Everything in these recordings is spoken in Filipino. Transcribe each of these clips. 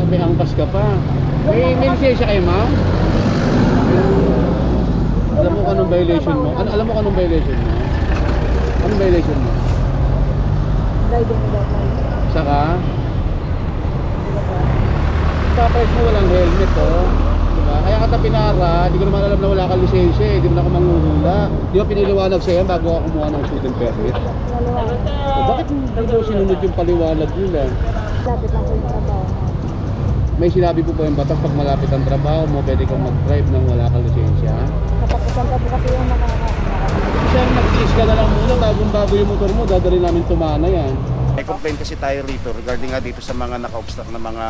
may angkas ka pa. May lisensya kayo, ma'am? Alam mo kung anong violation mo? Alam mo kung anong violation mo? Anong violation mo? Driving without license. Saka? Papalit mo walang helmet, oh. Diba? Kaya kita pinara, di ko naman alam na wala kang lisensya eh. Di mo na ako manghuhula. Di ba piniliwanag sa'yo bago ako kumuha ng student permit? O, bakit hindi mo sinunod yung paliwanag nila? Lapit lang po yung trabaho. May sinabi po ba yung batas pag malapit ang trabaho mo, pwede kang mag-drive nang wala kang lisensya? Katapusan ka po kasi yung Sir, mag-tiis ka na lang muna bagong-bago yung motor mo, dadali namin tumana yan. May complaint kasi tayo rito regarding nga dito sa mga naka-obstruct na mga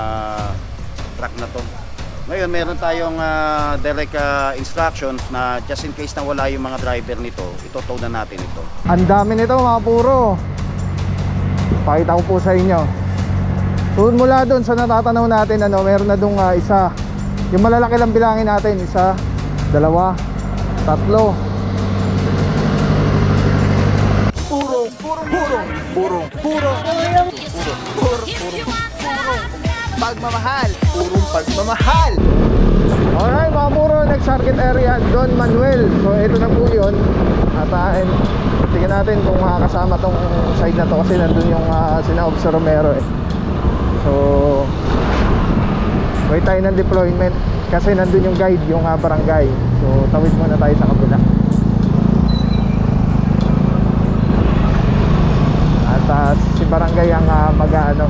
truck na to. Ngayon, meron tayong direct instructions na just in case na wala yung mga driver nito, ito-tow na natin ito. Ang dami nito mga puro. Pakita ko po sa inyo. So mula doon sa natatanaw natin, meron na doon isa. Yung malalaki lang bilangin natin, isa, dalawa, tatlo. Pagmamahal, purong pagmamahal. Alright mga puro, next target area, Don Manuel. So ito na po yun. At tingnan natin kung makakasama tong side na to kasi nandun yung sina-Officer Romero eh. So wait tayo ng deployment kasi nandun yung guide, yung barangay. So tawid muna tayo sa kabila. At si barangay ang mag-guide.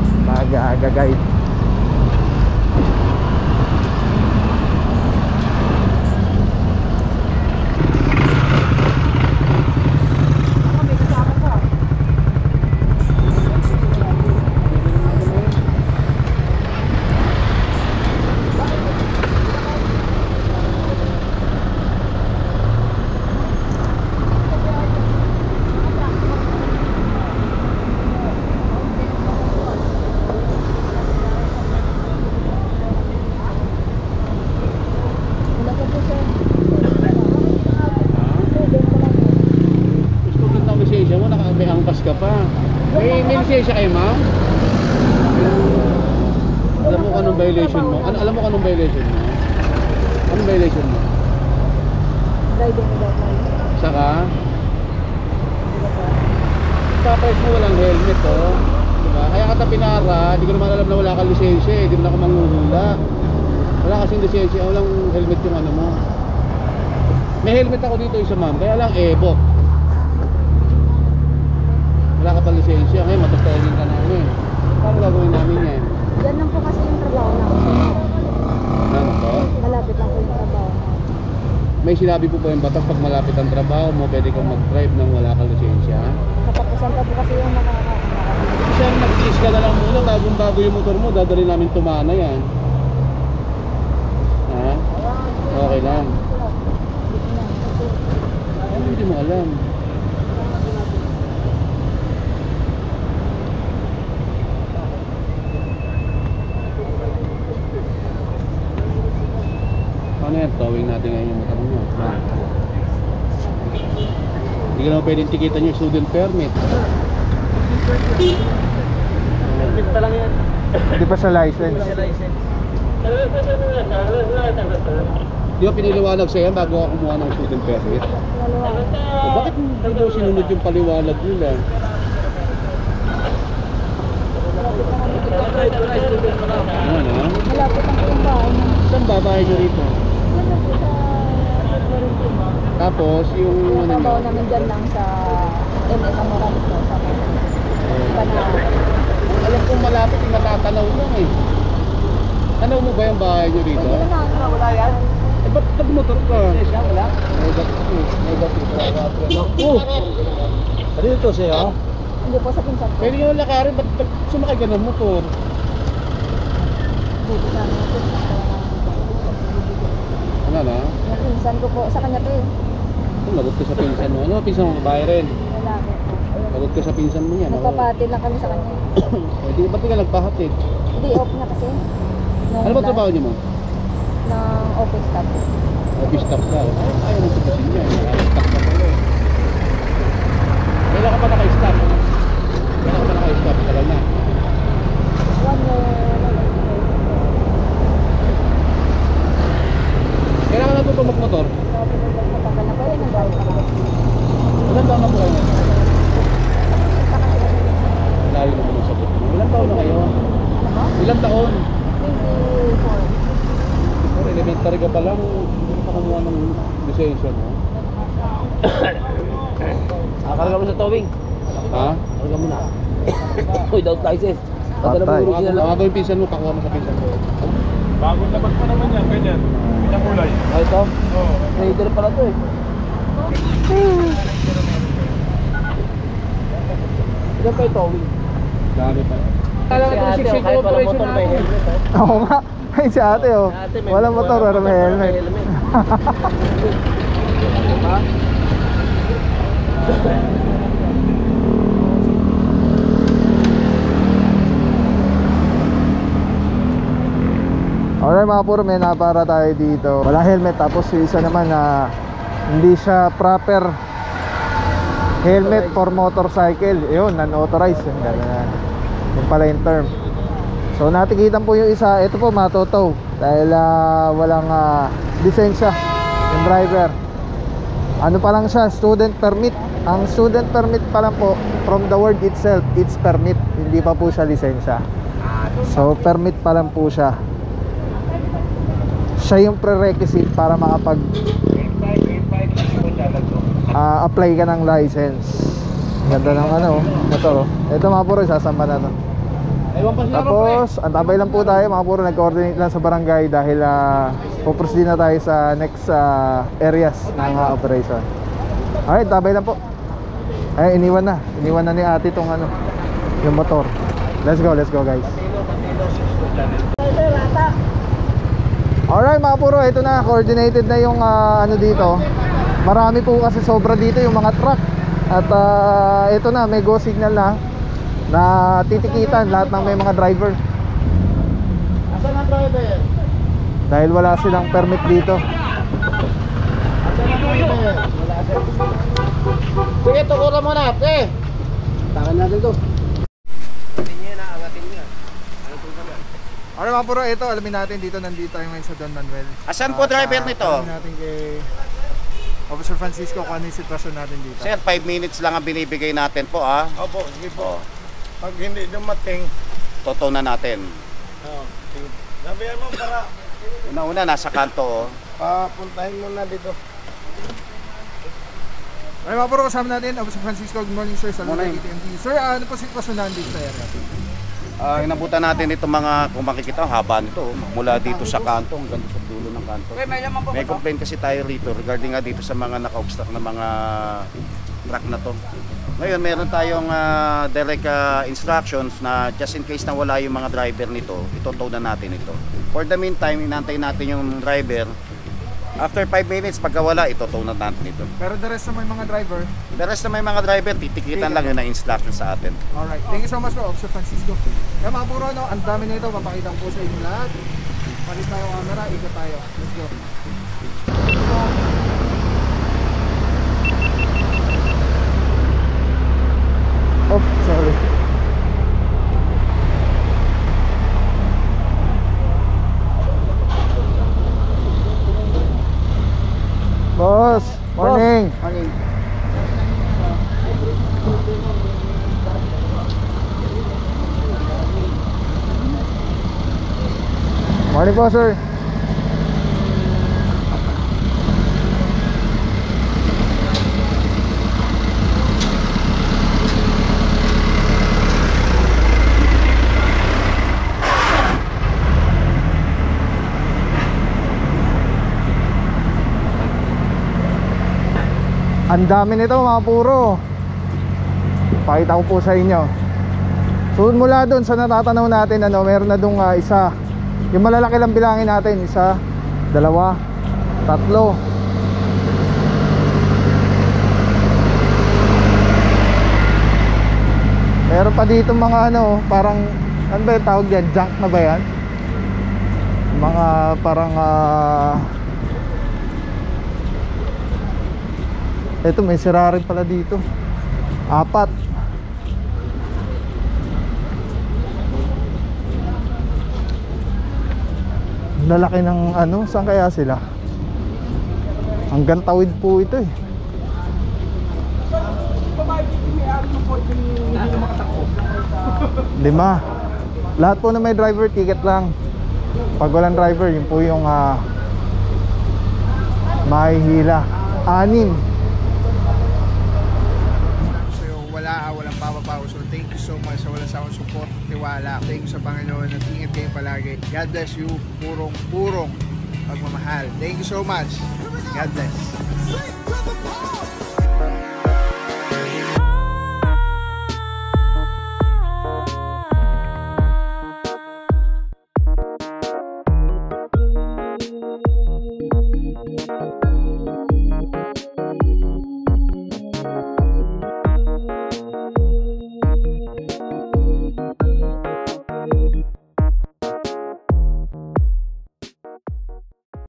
May angkas ka pa. May lisensya kayo, ma'am? Alam mo kung anong violation mo? Alam mo kung anong violation mo? Anong violation mo? Driving without license. Saka? Papalit mo walang helmet, oh. Diba? Kaya kita pinara, di ko naman alam na wala kang lisensya eh. Di mo na ako manghuhula. Wala kasing lisensya, walang helmet yung ano mo. May helmet ako dito isa, ma'am. Kaya lang, bok. Wala ka pa lisensya, ngayon matutulin ka namin. Paano gagawin namin yan? Yan lang po kasi yung trabaho namin. Ano to? Malapit lang po yung trabaho. May sinabi po ba yung batas pag malapit ang trabaho mo, pwede kang mag-drive nang wala kang lisensya? Katapusan ka po kasi yung Sir, mag-tiis ka na lang muna bagong-bago yung motor mo, dadali namin tumana yan. Ha? Okay lang. Ano hindi mo alam? Ano yan? Towing natin ngayon yung motor mo. Hindi ka naman pwedeng tikitan yung student permit. Permit pa lang yan. Hindi pa sa license. Di ba piniliwanag sa'yo bago ako kumuha ng student permit? O, bakit hindi mo sinunod yung paliwanag nila? Ano na? malapit lang po yung bahay namin. Saan ba bahay nyo rito? Ano po sa Florentino? Tapos yung Yung ano trabaho nyo? namin dyan lang sa MS Amoran po sa Panay. Alam kong malapit yung natatanaw lang eh. Tanaw mo ba yung bahay nyo rito? Pwede naman Wala yan. Eh ba't nagmotor ka? Siya, wala. May dati. Naku. Ano ito siya? Hindi po sa pinsan po. Pwede nyo lakarin, ba't sumakay ka ng motor? Dito namin po. Ano na? Yung pinsan ko po. Sa kanya po eh. Lagot ka sa pinsan mo. Ano pinsan mo? Babae rin. Lalaki po. Ayun. Lagot ka sa pinsan mo niya. Nagpapatid lang kami sa kanya. Hindi, ba't di ka nagpahatid? Hindi off niya kasi. Ano ba trabaho niyo mo? Ng office staff. Office staff ka. Ayaw mo tubusin niya. Naka-staff ka pala eh. Kailan ka pa naka-staff? Kailan ka pa naka-staff? Tagal na. 1 year. towing. Ha? Ano ka muna? Without license. Patay. Bago yung pinsan mo, pakuha mo sa pinsan mo. Bagong labas pa naman yan, ganyan. Pinakulay. Ay, ito. Oo. Trader pala to eh. Ilan pa yung towing? Dami pa. Si ate, oh, kahit wala motor, may helmet oh. Oo nga. Ay, si ate oh. Ate, may Walang motor pero may helmet. Diba? Alright mga puro, may napara tayo dito. Wala helmet, tapos yung isa naman na hindi siya proper helmet for motorcycle. Yun, non-authorized. Yung ganyan. Yung pala yung term. So natikitan po yung isa. Ito po matotow dahil walang lisensya yung driver. Ano pa lang siya, student permit. Ang student permit pa lang po, from the word itself, it's permit. Hindi pa po siya lisensya. So permit pa lang po siya. Siya yung prerequisite para makapag apply ka ng license. Ganda ng ano, motor. Ito mga puro, sasamba na to. Tapos, antabay lang po tayo mga puro, nag-coordinate lang sa barangay dahil puproceed na tayo sa next areas ng operation. Alright, tabay lang po. Ay, iniwan na ni ate tong ano, yung motor. Let's go guys. Alright mga puro, ito na, coordinated na yung ano dito. Marami po kasi sobra dito yung mga truck. At ito na, may go signal na titikitan lahat ng may mga driver. Asan ang driver? Dahil wala silang permit dito. Asan ang driver? Wala siya. Sige, tukuran mo na, eh. Takan natin to. Alright mga puro, ito alamin natin dito, nandito tayo ngayon sa Don Manuel. Asan po driver nito? Alamin natin kay Officer Francisco kung ano yung sitwasyon natin dito. Sir, 5 minutes lang ang binibigay natin po ah. Opo, sige po. Pag hindi dumating, Totoo na natin. sige. Sabihan mo para Una-una, nasa kanto oh. papuntahin mo na dito. Alright mga puro, kasama natin Officer Francisco. Good morning sir, sa Morning. TMT. Sir, ano po sitwasyon natin dito sa area? Inabutan natin itong mga, kung makikita, haba nito oh. Mula dito sa kanto hanggang sa dulo ng kanto. May complaint kasi tayo rito regarding nga dito sa mga naka-obstruct na mga truck na to. Ngayon, meron tayong direct instructions na just in case na wala yung mga driver nito, itotow na natin ito. For the meantime, inantay natin yung driver. After 5 minutes, pagka wala, itotow na natin ito. Pero the rest na may mga driver. The rest na may mga driver, titikitan lang yun na instruction sa atin. Alright, thank you so much po Officer Francisco. Kaya mga puro, no, ang dami nito, papakita ko po sa inyo lahat. Palit tayo camera, ikot tayo. Let's go. Oh, sorry. Boss, morning. Morning. Morning po, sir. Ang dami nito mga puro. Pakita ko po sa inyo. So mula doon sa natatanaw natin, ano, meron na doon isa. Yung malalaki lang bilangin natin, isa, dalawa, tatlo. Meron pa dito mga ano, parang ano ba yung tawag yan? Junk na ba yan? Mga parang ito, may sira rin pala dito. 4. Lalaki ng ano, saan kaya sila? Hanggang tawid po ito eh. Lima. Lahat po na may driver, ticket lang. Pag walang driver, yun po yung mahihila. 6. sa support, tiwala. Thank you sa Panginoon at ingat kayo palagi. God bless you. Purong pagmamahal. Thank you so much. God bless.